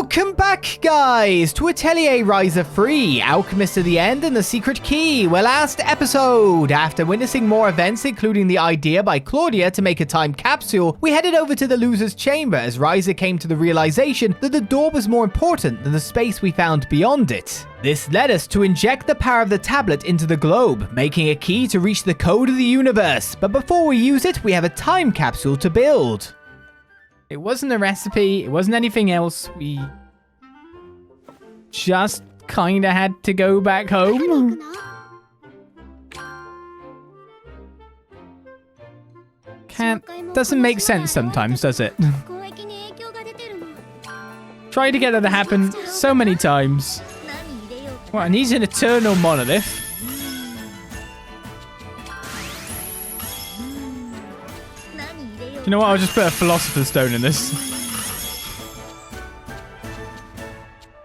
Welcome back, guys, to Atelier Ryza 3, Alchemist of the End and the Secret Key. Well, last episode, after witnessing more events, including the idea by Claudia to make a time capsule, we headed over to the loser's chamber as Ryza came to the realization that the door was more important than the space we found beyond it. This led us to inject the power of the tablet into the globe, making a key to reach the code of the universe. But before we use it, we have a time capsule to build. It wasn't a recipe, it wasn't anything else. We just kinda had to go back home. Doesn't make sense sometimes, does it? Tried to get that to happen so many times. Well, and he's an eternal monolith. Do you know what? I'll just put a Philosopher's Stone in this.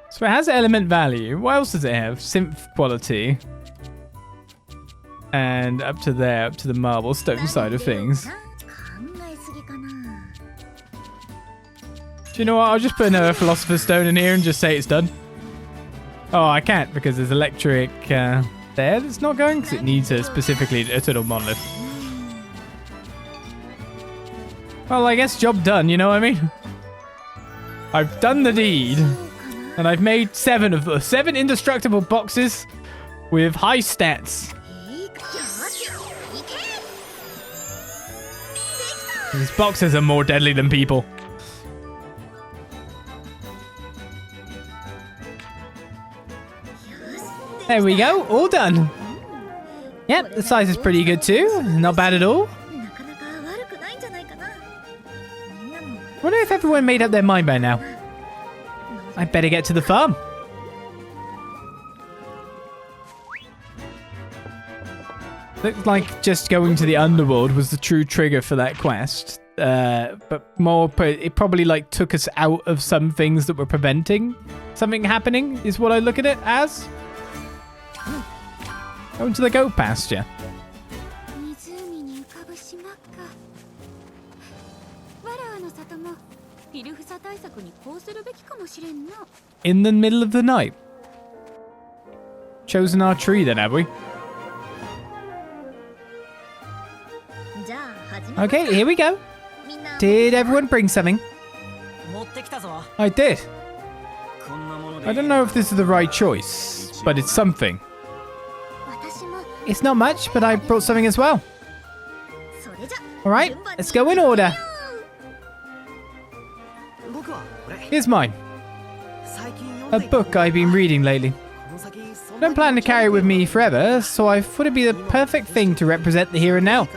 So it has element value. What else does it have? Synth quality. And up to there, up to the marble stone side of things. Do you know what? I'll just put another Philosopher's Stone in here and just say it's done. Oh, I can't because there's electric there that's not going because it needs a specifically eternal monolith. Well, I guess job done, you know what I mean? I've done the deed. And I've made 7 of them. 7 indestructible boxes with high stats. These boxes are more deadly than people. There we go, all done. Yep, the size is pretty good too. Not bad at all. Wonder if everyone made up their mind by now. I better get to the farm. Looks like just going to the underworld was the true trigger for that quest. But it probably like took us out of some things that were preventing something happening, is what I look at it as. Going to the goat pasture. In the middle of the night. Chosen our tree then, have we? Okay, here we go. Did everyone bring something? I did. I don't know if this is the right choice, but it's something. It's not much, but I brought something as well. Alright, let's go in order. Here's mine. A book I've been reading lately. I don't plan to carry it with me forever, so I thought it'd be the perfect thing to represent the here and now.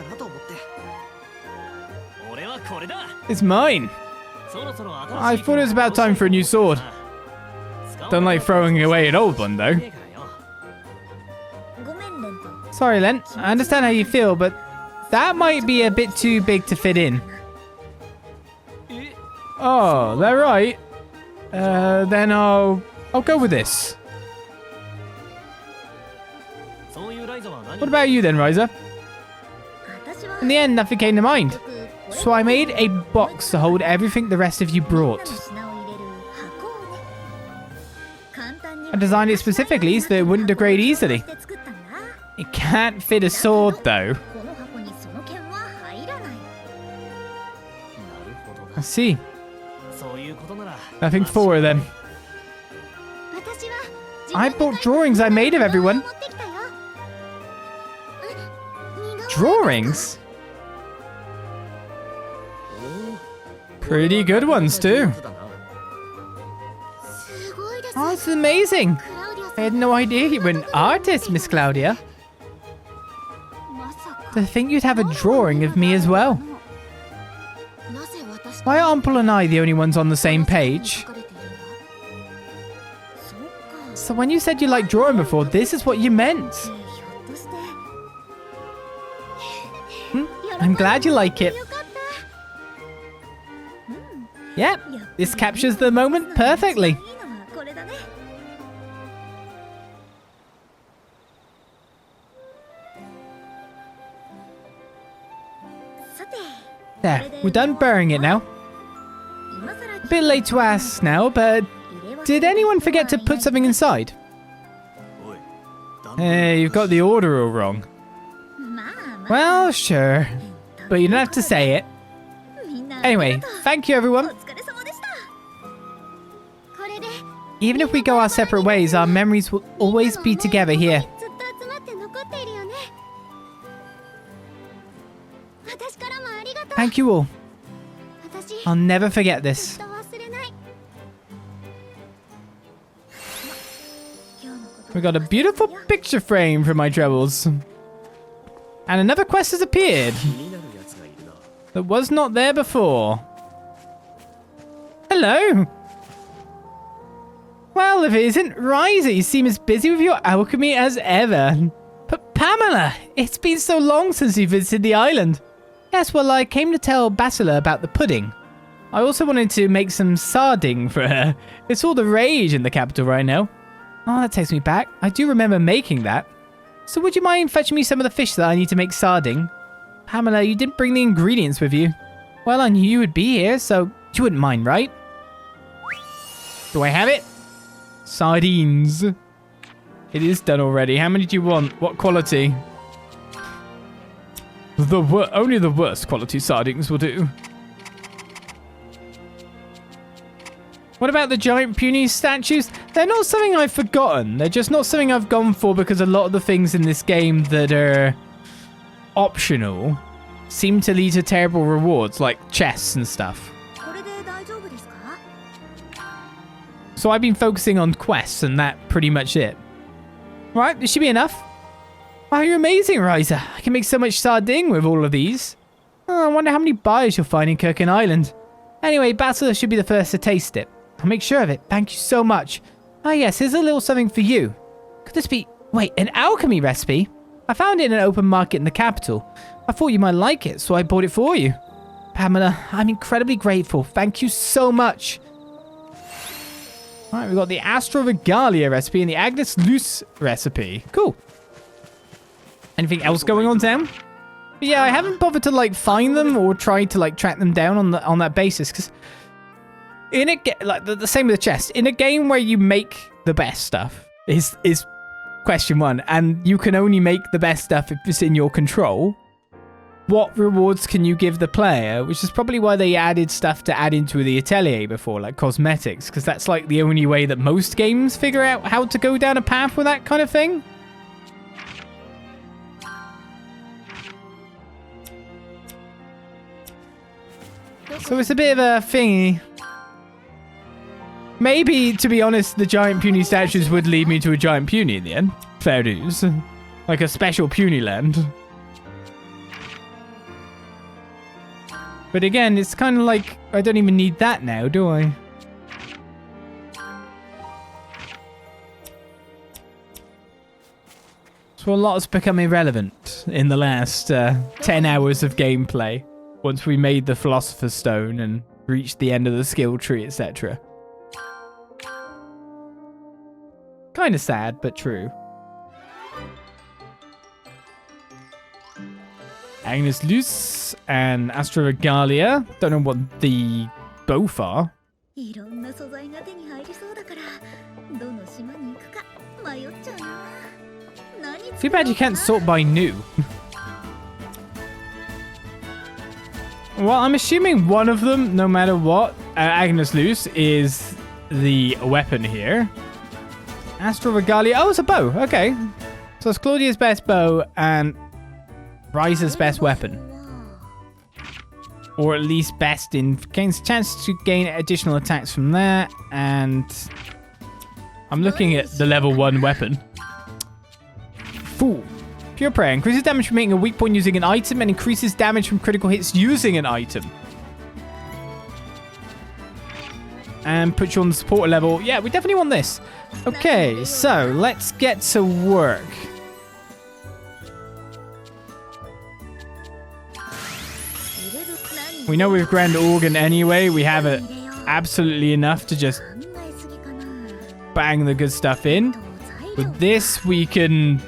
It's mine. I thought it was about time for a new sword. Don't like throwing away an old one, though. Sorry, Len. I understand how you feel, but that might be a bit too big to fit in. Oh, they're right. Then I'll go with this. What about you then, Ryza? In the end, nothing came to mind. So I made a box to hold everything the rest of you brought. I designed it specifically so that it wouldn't degrade easily. It can't fit a sword, though. I see. Nothing for her, then. I bought drawings I made of everyone. Drawings? Pretty good ones, too. Oh, this is amazing. I had no idea you were an artist, Miss Claudia. To think you'd have a drawing of me as well. Why are Uncle and I the only ones on the same page? So when you said you liked drawing before, this is what you meant. I'm glad you like it. Yep, this captures the moment perfectly. There, we're done burying it now. A bit late to ask now, but Did anyone forget to put something inside? Hey, you've got the order all wrong. Well, sure. But you don't have to say it. Anyway, thank you everyone. Even if we go our separate ways, our memories will always be together here. Thank you all. I'll never forget this. We got a beautiful picture frame for my troubles. And another quest has appeared that was not there before. Hello. Well, if it isn't Ryza, you seem as busy with your alchemy as ever. But Pamila, it's been so long since you visited the island. Yes, well, I came to tell Pamila about the pudding. I also wanted to make some sardine for her. It's all the rage in the capital right now. Oh, that takes me back. I do remember making that. So would you mind fetching me some of the fish that I need to make sardine? Pamila, you didn't bring the ingredients with you. Well, I knew you would be here, so you wouldn't mind, right? Do I have it? Sardines. It is done already. How many do you want? What quality? Only the worst quality sardines will do. What about the giant puny statues? They're not something I've forgotten. They're just not something I've gone for because a lot of the things in this game that are optional seem to lead to terrible rewards, like chests and stuff. So I've been focusing on quests and that pretty much it. Right, this should be enough. Wow, you're amazing, Ryza. I can make so much sardine with all of these. Oh, I wonder how many buyers you'll find in Kurken Island. Anyway, Pamila should be the first to taste it. I'll make sure of it. Thank you so much. Ah, yes, here's a little something for you. Could this be... Wait, an alchemy recipe? I found it in an open market in the capital. I thought you might like it, so I bought it for you. Pamila, I'm incredibly grateful. Thank you so much. All right, we've got the Ashra-am recipe and the Agnes Luce recipe. Cool. Anything else going on, Sam? But yeah, I haven't bothered to like find them or try to like track them down on that basis because in a like the same with the chest. In a game where you make the best stuff is question one, and you can only make the best stuff if it's in your control. What rewards can you give the player? Which is probably why they added stuff to add into the Atelier before, like cosmetics, because that's like the only way that most games figure out how to go down a path with that kind of thing. So it's a bit of a thingy. Maybe, to be honest, the giant puny statues would lead me to a giant puny in the end. Fair dues. Like a special puny land. But again, it's kind of like, I don't even need that now, do I? So a lot's become irrelevant in the last 10 hours of gameplay. Once we made the Philosopher's Stone and reached the end of the skill tree, etc. Kind of sad, but true. Agnes Luce and Ashra-am. Don't know what the both are. Too bad you can't sort by new. Well, I'm assuming one of them, no matter what, Agnes Luce is the weapon here. Ashra-am. Oh, it's a bow. Okay. So it's Claudia's best bow and Ryza's best weapon. Or at least best in... Gains chance to gain additional attacks from that. And I'm looking at the level 1 weapon. Fool. Pure Prayer. Increases damage from making a weak point using an item and increases damage from critical hits using an item. And puts you on the supporter level. Yeah, we definitely want this. Okay, so let's get to work. We know we've Grand Organ anyway. We have it absolutely enough to just bang the good stuff in. With this, we can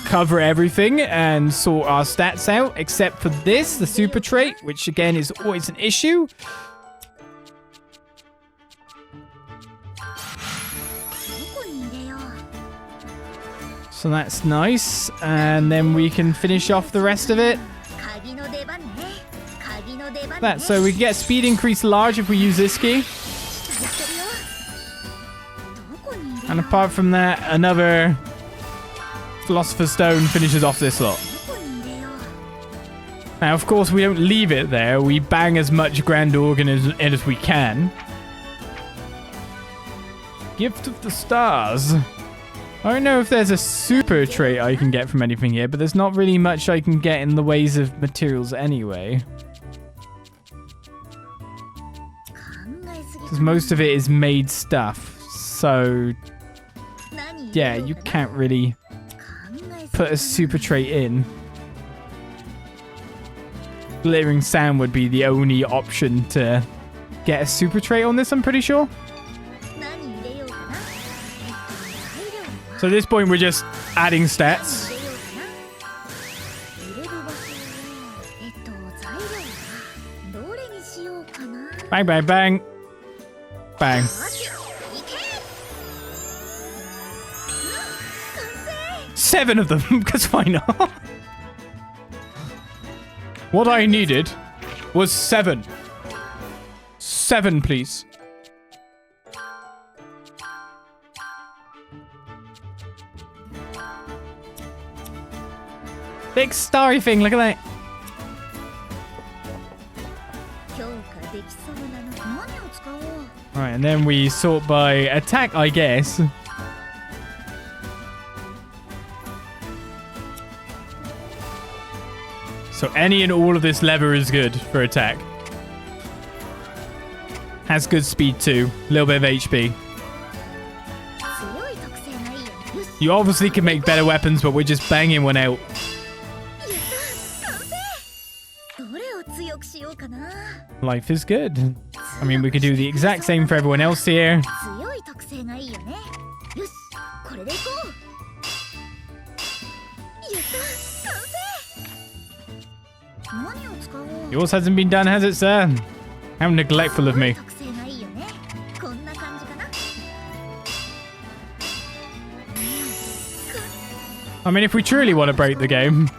cover everything and sort our stats out, except for this, the super trait, which again is always an issue. So that's nice. And then we can finish off the rest of it. That, so we get speed increase large if we use this key. And apart from that, another Philosopher's Stone finishes off this lot. Now, of course, we don't leave it there. We bang as much Grand Organ as we can. Gift of the Stars. I don't know if there's a super trait I can get from anything here, but there's not really much I can get in the ways of materials anyway. Because most of it is made stuff. So, yeah, you can't really put a super trait in. Glittering Sand would be the only option to get a super trait on this, I'm pretty sure. So at this point, we're just adding stats. Bang, bang, bang. Bang. Seven of them, because why not? What I needed was 7. 7, please. Big starry thing, look at that. Alright, and then we sort by attack, I guess. So any and all of this lever is good for attack. Has good speed too. A little bit of HP. You obviously can make better weapons, but we're just banging one out. Life is good. I mean, we could do the exact same for everyone else here. Yours hasn't been done, has it, sir? How neglectful of me. I mean, if we truly want to break the game,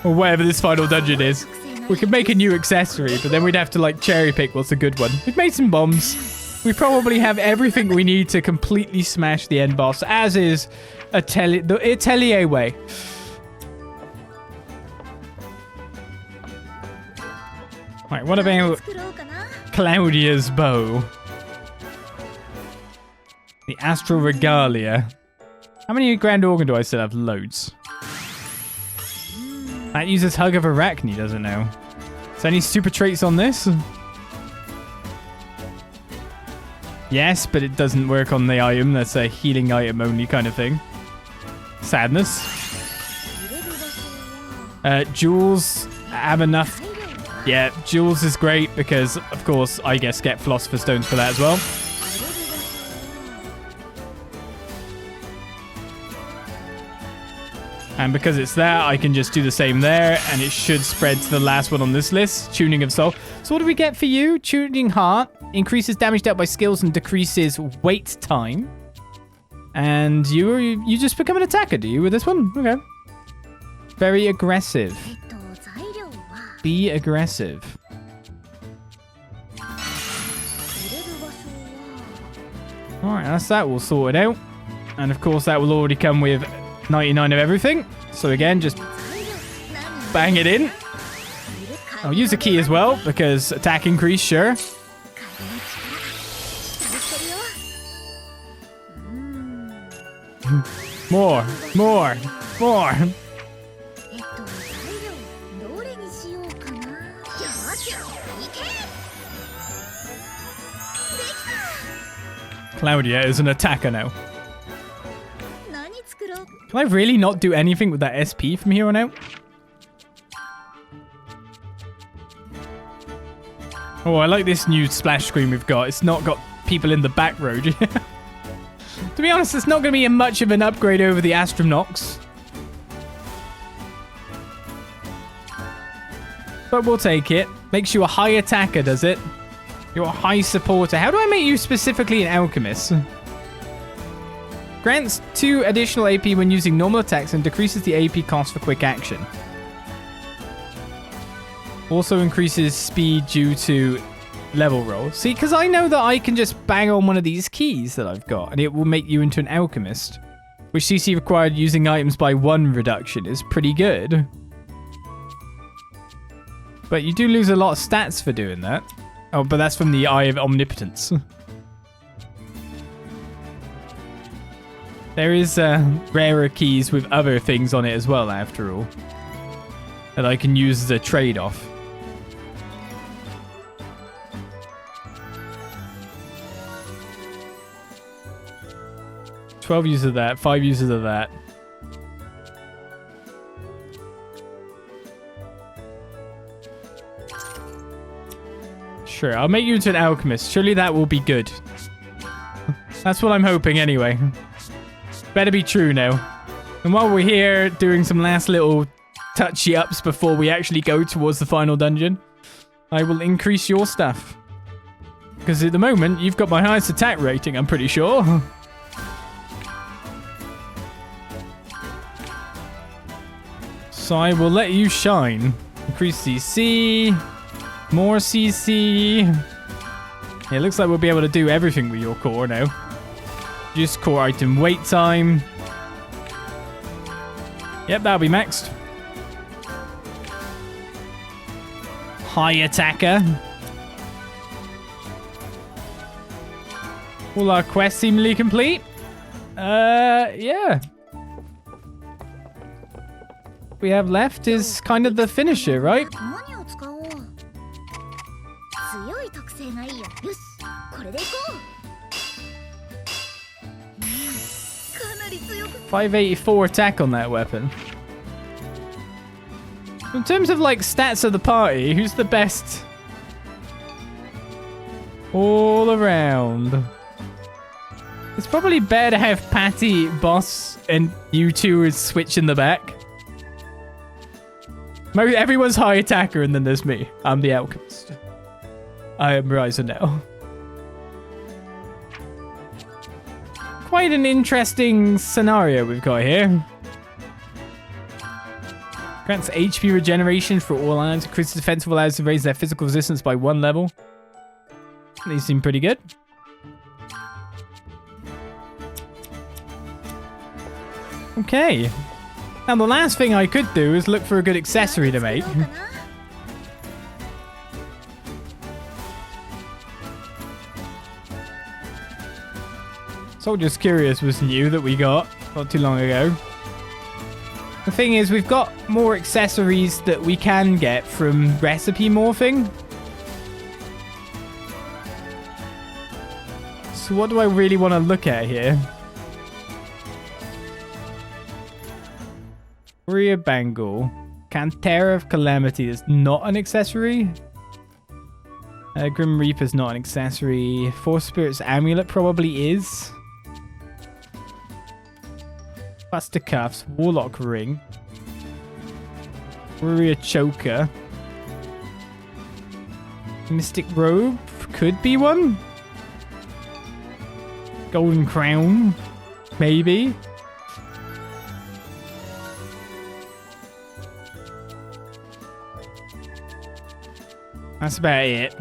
or whatever this final dungeon is, we could make a new accessory, but then we'd have to, like, cherry pick what's a good one. We've made some bombs. We probably have everything we need to completely smash the end boss, as is the Atelier way. Right, what about Claudia's bow? The Astral Regalia. How many Grand Organ do I still have? Loads. That uses Hug of Arachne, does it now? Is there any super traits on this? Yes, but it doesn't work on the item. That's a healing item only kind of thing. Sadness. Jewels have enough. Yeah, Jewels is great because, of course, I guess get Philosopher's Stones for that as well. And because it's there, I can just do the same there, and it should spread to the last one on this list, Tuning of Soul. So what do we get for you? Tuning Heart increases damage dealt by skills and decreases wait time. And you just become an attacker, do you, with this one? Okay. Very aggressive. Be aggressive. Alright, that's that. We'll sort it out. And of course, that will already come with 99 of everything. So again, just bang it in. I'll use a key as well, because attack increase, sure. More. Claudia is an attacker now. Can I really not do anything with that SP from here on out? Oh, I like this new splash screen we've got. It's not got people in the back road. To be honest, it's not going to be much of an upgrade over the Astronox. But we'll take it. Makes you a high attacker, does it? You're a high supporter. How do I make you specifically an alchemist? Grants 2 additional AP when using normal attacks and decreases the AP cost for quick action. Also increases speed due to level roll. See, because I know that I can just bang on one of these keys that I've got and it will make you into an alchemist. Which CC required using items by 1 reduction is pretty good. But you do lose a lot of stats for doing that. Oh, but that's from the Eye of Omnipotence. There is rarer keys with other things on it as well, after all. That I can use as a trade-off. $12 uses of that, 5 uses of that. Sure, I'll make you into an alchemist. Surely that will be good. That's what I'm hoping anyway. Better be true now. And while we're here doing some last little touchy-ups before we actually go towards the final dungeon, I will increase your stuff. Because at the moment, you've got my highest attack rating, I'm pretty sure. So I will let you shine. Increase CC. More CC. Yeah, it looks like we'll be able to do everything with your core now. Just core item wait time. Yep, that'll be maxed. High attacker. All our quests seemingly complete. Yeah. What we have left is kind of the finisher, right? 584 attack on that weapon. In terms of like stats of the party, who's the best all around? It's probably better to have Patty, Boss, and you two as switch in the back. Everyone's high attacker, and then there's me. I'm the Alchemist. I am Ryza now. Quite an interesting scenario we've got here. Grants HP regeneration for all allies. Increases defensive allies to raise their physical resistance by 1 level. These seem pretty good. Okay. Now the last thing I could do is look for a good accessory to make. Soldier's Curious was new that we got not too long ago. The thing is, we've got more accessories that we can get from recipe morphing. So what do I really want to look at here? Warrior Bangle. Cantera of Calamity is not an accessory. Grim Reaper's not an accessory. Force Spirit's Amulet probably is. Buster Cuffs. Warlock Ring. Warrior Choker. Mystic Robe could be one. Golden Crown. Maybe. That's about it.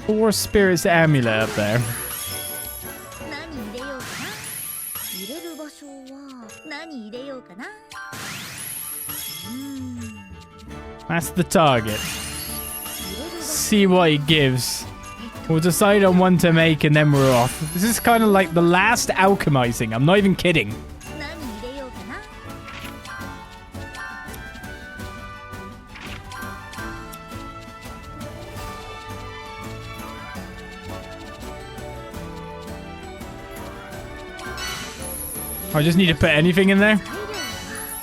Four Spirits Amulet up there. That's the target. See what he gives. We'll decide on one to make and then we're off. This is kind of like the last alchemizing. I'm not even kidding. I just need to put anything in there.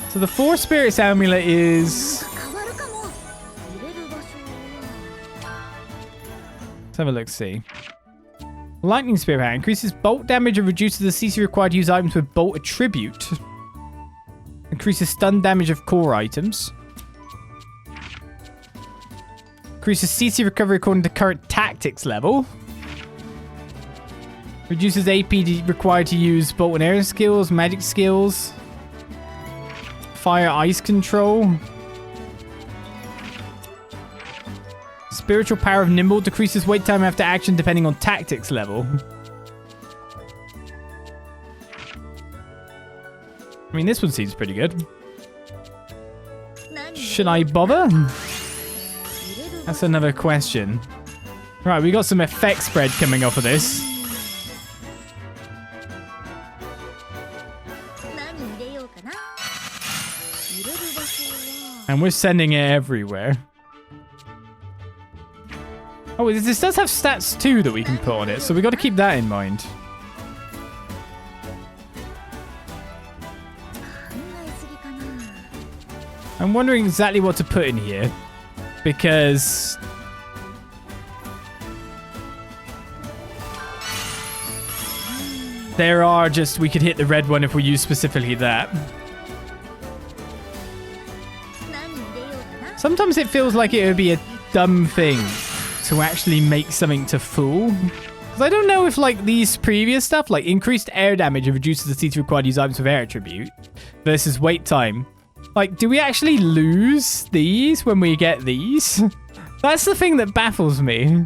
So the Four Spirits Amulet is... Let's have a look, see. Lightning Spear Power increases bolt damage and reduces the CC required to use items with bolt attribute. Increases stun damage of core items. Increases CC recovery according to current tactics level. Reduces AP required to use bolt and air skills, magic skills. Fire ice control. Spiritual power of nimble decreases wait time after action depending on tactics level. I mean, this one seems pretty good. Should I bother? That's another question. Right, we got some effect spread coming off of this. And we're sending it everywhere. Oh, this does have stats too that we can put on it, so we got to keep that in mind. I'm wondering exactly what to put in here, because there are just, we could hit the red one if we use specifically that. Sometimes it feels like it would be a dumb thing to actually make something to full. Because I don't know if like these previous stuff, like increased air damage and reduces the CT required to use items with air attribute versus wait time. Like, do we actually lose these when we get these? That's the thing that baffles me.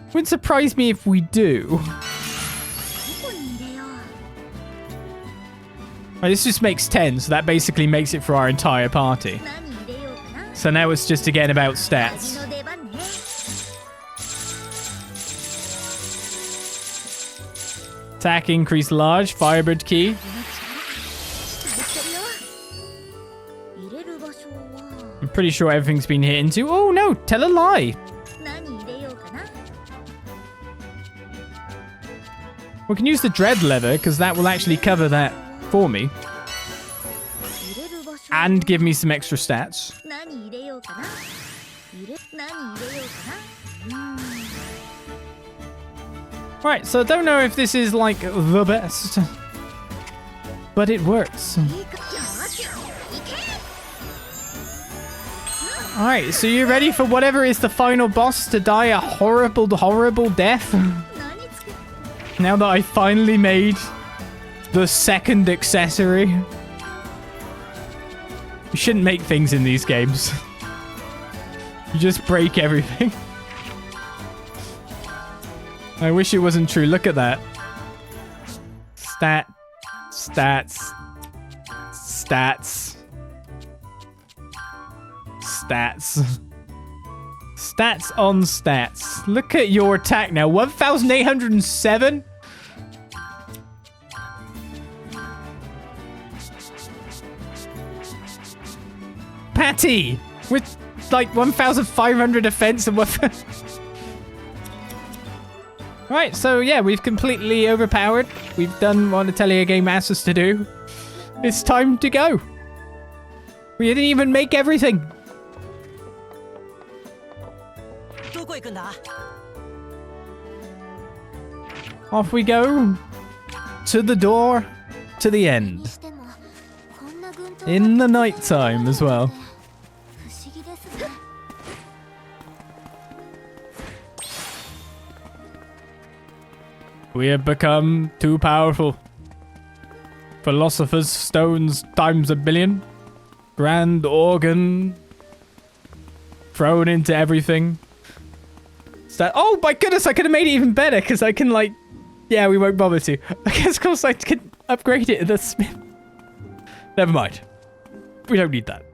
Wouldn't surprise me if we do. Right, this just makes 10, so that basically makes it for our entire party. So now it's just again about stats. Attack increase large, Firebird key. I'm pretty sure everything's been hit into. Oh no, tell a lie. We can use the dread lever because that will actually cover that for me. And give me some extra stats. Right, so I don't know if this is like the best, but it works. Alright, so you ready for whatever is the final boss to die a horrible, horrible death? Now that I finally made the second accessory. You shouldn't make things in these games. You just break everything. I wish it wasn't true. Look at that. Stats. Stats on stats. Look at your attack now. 1,807? Patty! With like 1,500 defense and what? Right, so yeah, we've completely overpowered. We've done what Atelier Game asked us to do. It's time to go. We didn't even make everything. Off we go. To the door. To the end. In the night time as well. We have become too powerful. Philosopher's stones times a billion. Grand organ. Thrown into everything. Oh my goodness, I could have made it even better because I can like... Yeah, we won't bother to. I guess of course I can upgrade it to the smith. Never mind. We don't need that.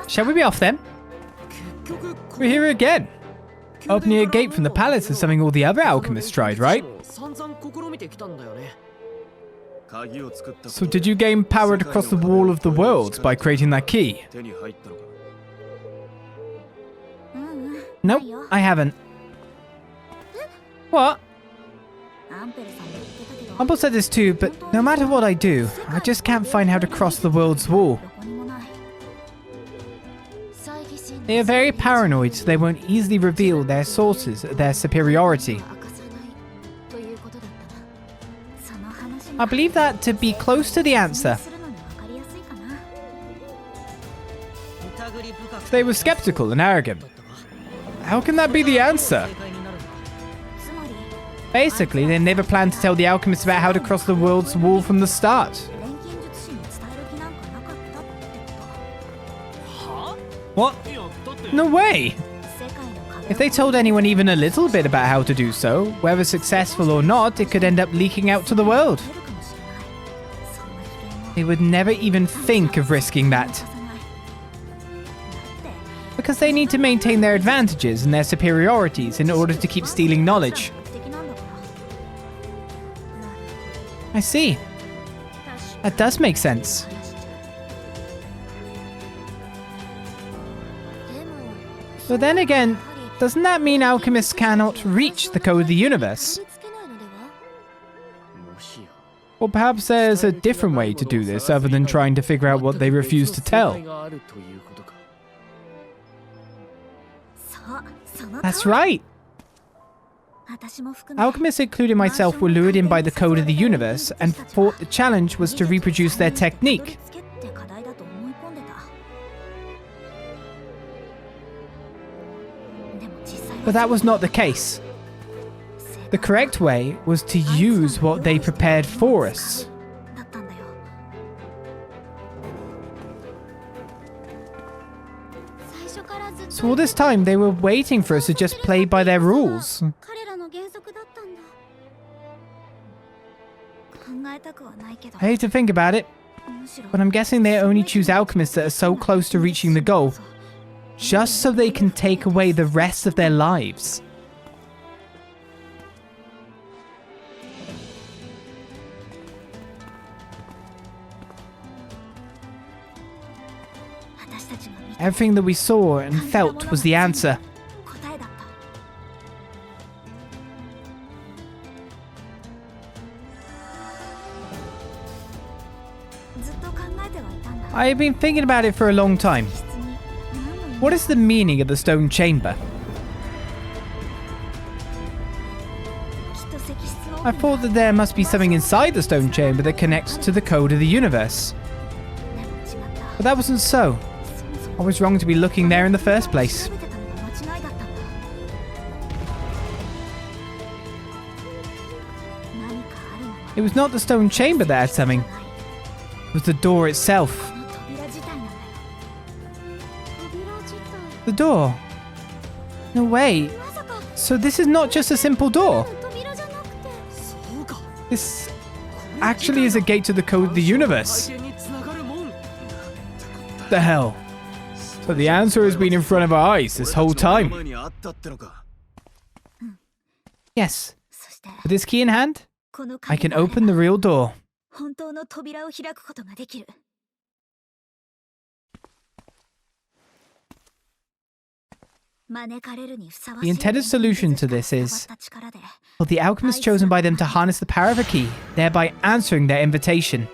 Shall we be off then? We're here again. Opening a gate from the palace is something all the other alchemists tried, right? So did you gain power to cross the wall of the worlds by creating that key? Nope, I haven't. What? Umble said this too, but no matter what I do, I just can't find how to cross the world's wall. They are very paranoid, so they won't easily reveal their sources, their superiority. I believe that to be close to the answer. They were skeptical and arrogant. How can that be the answer? Basically, they never planned to tell the alchemist about how to cross the world's wall from the start. What? No way! If they told anyone even a little bit about how to do so, whether successful or not, it could end up leaking out to the world. They would never even think of risking that. Because they need to maintain their advantages and their superiorities in order to keep stealing knowledge. I see. That does make sense. But then again, doesn't that mean alchemists cannot reach the code of the universe? Or perhaps there's a different way to do this other than trying to figure out what they refuse to tell. That's right! Alchemists, including myself, were lured in by the code of the universe and thought the challenge was to reproduce their technique. But that was not the case. The correct way was to use what they prepared for us. So all this time they were waiting for us to just play by their rules. I hate to think about it, but I'm guessing they only choose alchemists that are so close to reaching the goal, just so they can take away the rest of their lives. Everything that we saw and felt was the answer. I have been thinking about it for a long time. What is the meaning of the stone chamber? I thought that there must be something inside the stone chamber that connects to the code of the universe. But that wasn't so. I was wrong to be looking there in the first place. It was not the stone chamber that had something. It was the door itself. The door? No way. So this is not just a simple door. This actually is a gate to the code of the universe. The hell? So the answer has been in front of our eyes this whole time. Yes. With this key in hand, I can open the real door. The intended solution to this is for the alchemist chosen by them to harness the power of a key, thereby answering their invitation.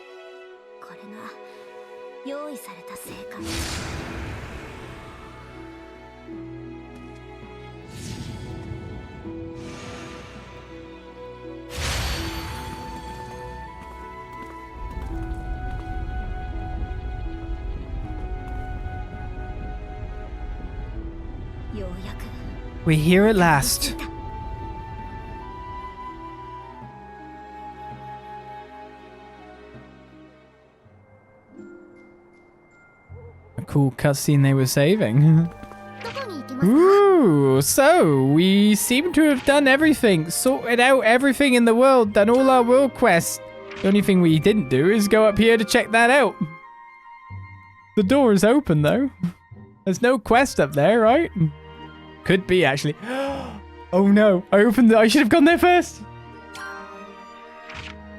We're here at last. A cool cutscene they were saving. Ooh, so we seem to have done everything, sorted out everything in the world, done all our world quests. The only thing we didn't do is go up here to check that out. The door is open though. There's no quest up there, right? Could be, actually. Oh no, I opened it. I should have gone there first.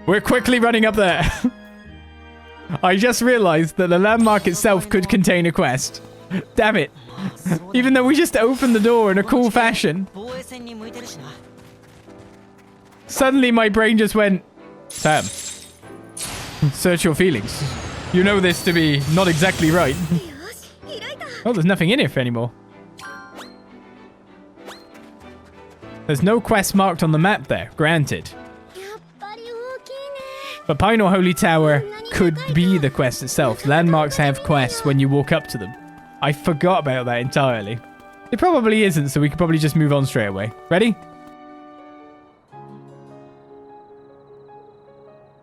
We're quickly running up there. I just realized that the landmark itself could contain a quest. Damn it. Even though we just opened the door in a cool fashion. Suddenly my brain just went, Sam, search your feelings. You know this to be not exactly right. Oh, there's nothing in here anymore. There's no quest marked on the map there, granted. But Pine or Holy Tower could be the quest itself. Landmarks have quests when you walk up to them. I forgot about that entirely. It probably isn't, so we could probably just move on straight away. Ready?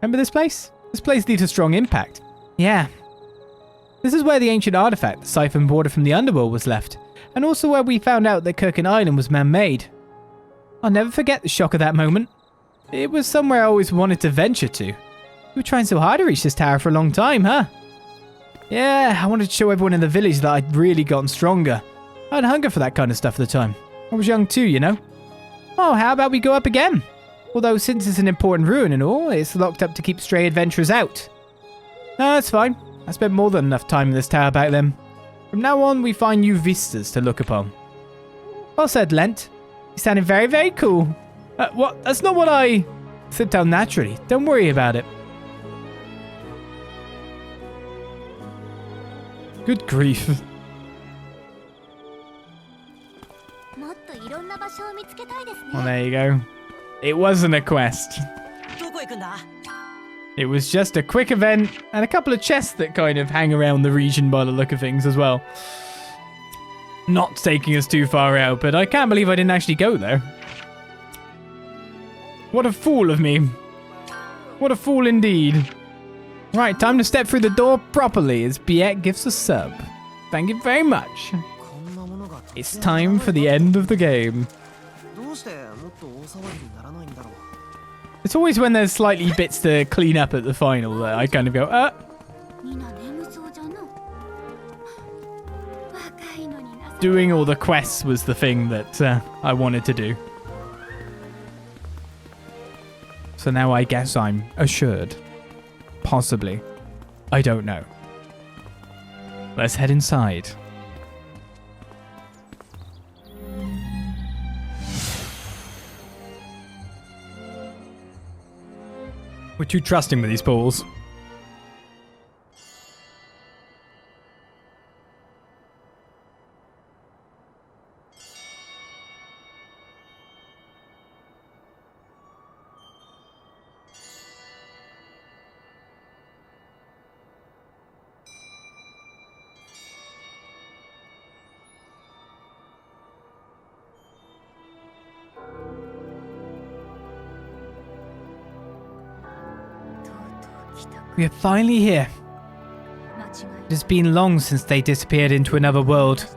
Remember this place? This place leaves a strong impact. Yeah. This is where the ancient artifact, the siphon border from the underworld, was left. And also where we found out that Kurken Island was man-made. I'll never forget the shock of that moment. It was somewhere I always wanted to venture to. We were trying so hard to reach this tower for a long time, huh? Yeah, I wanted to show everyone in the village that I'd really gotten stronger. I had hunger for that kind of stuff at the time. I was young too, you know? Oh, how about we go up again? Although since it's an important ruin and all, it's locked up to keep stray adventurers out. No, that's fine. I spent more than enough time in this tower back then. From now on, we find new vistas to look upon. Well said, Lent. You sounded very, very cool. What? That's not what I... Slipped out naturally. Don't worry about it. Good grief. Well, there you go. It wasn't a quest. It was just a quick event and a couple of chests that kind of hang around the region by the look of things as well. Not taking us too far out, but I can't believe I didn't actually go there. What a fool of me. What a fool indeed. Right, time to step through the door properly as Biet gives a sub. Thank you very much. It's time for the end of the game. It's always when there's slightly bits to clean up at the final that I kind of go, Doing all the quests was the thing that I wanted to do. So now I guess I'm assured. Possibly. I don't know. Let's head inside. We're too trusting with these pools. We are finally here. It has been long since they disappeared into another world,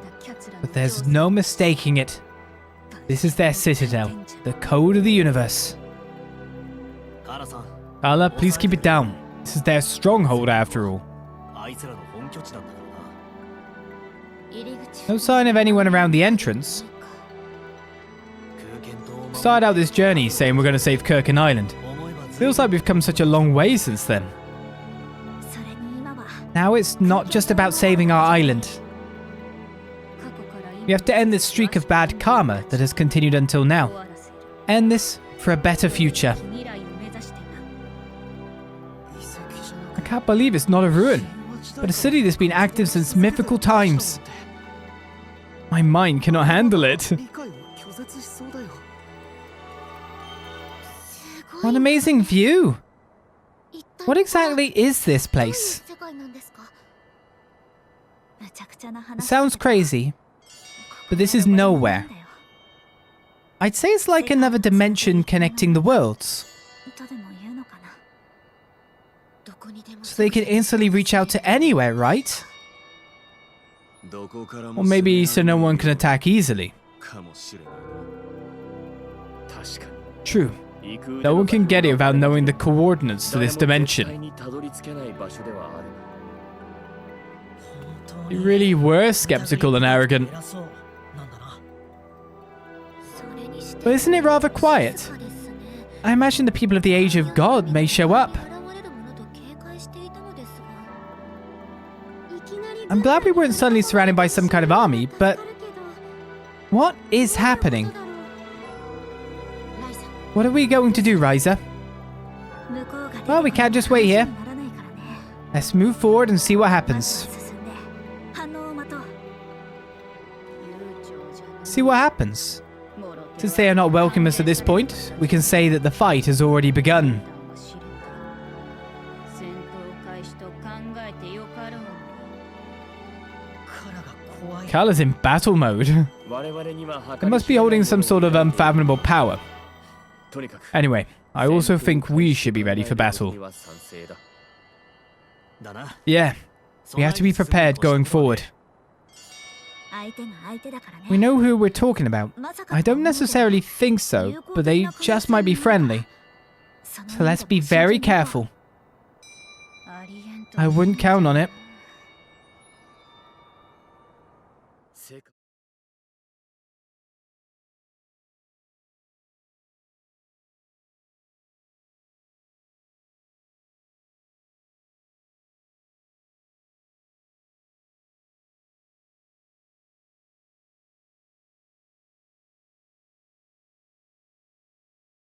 but there's no mistaking it. This is their citadel, the code of the universe. Kala, please keep it down. This is their stronghold after all. No sign of anyone around the entrance. Started out this journey saying we're going to save Kurken Island. Feels like we've come such a long way since then. Now it's not just about saving our island. We have to end this streak of bad karma that has continued until now. End this for a better future. I can't believe it's not a ruin, but a city that's been active since mythical times. My mind cannot handle it. What an amazing view! What exactly is this place? It sounds crazy, but this is nowhere. I'd say it's like another dimension connecting the worlds. So they can instantly reach out to anywhere, right? Or maybe so no one can attack easily. True. No one can get it without knowing the coordinates to this dimension. You really were skeptical and arrogant. But isn't it rather quiet? I imagine the people of the Age of God may show up. I'm glad we weren't suddenly surrounded by some kind of army, but what is happening? What are we going to do, Ryza? Well, we can't just wait here. see what happens. Since they are not welcome us at this point, we can say that the fight has already begun. Kala's in battle mode. They must be holding some sort of unfathomable power. Anyway, I also think we should be ready for battle. Yeah, we have to be prepared going forward. We know who we're talking about. I don't necessarily think so, but they just might be friendly. So let's be very careful. I wouldn't count on it.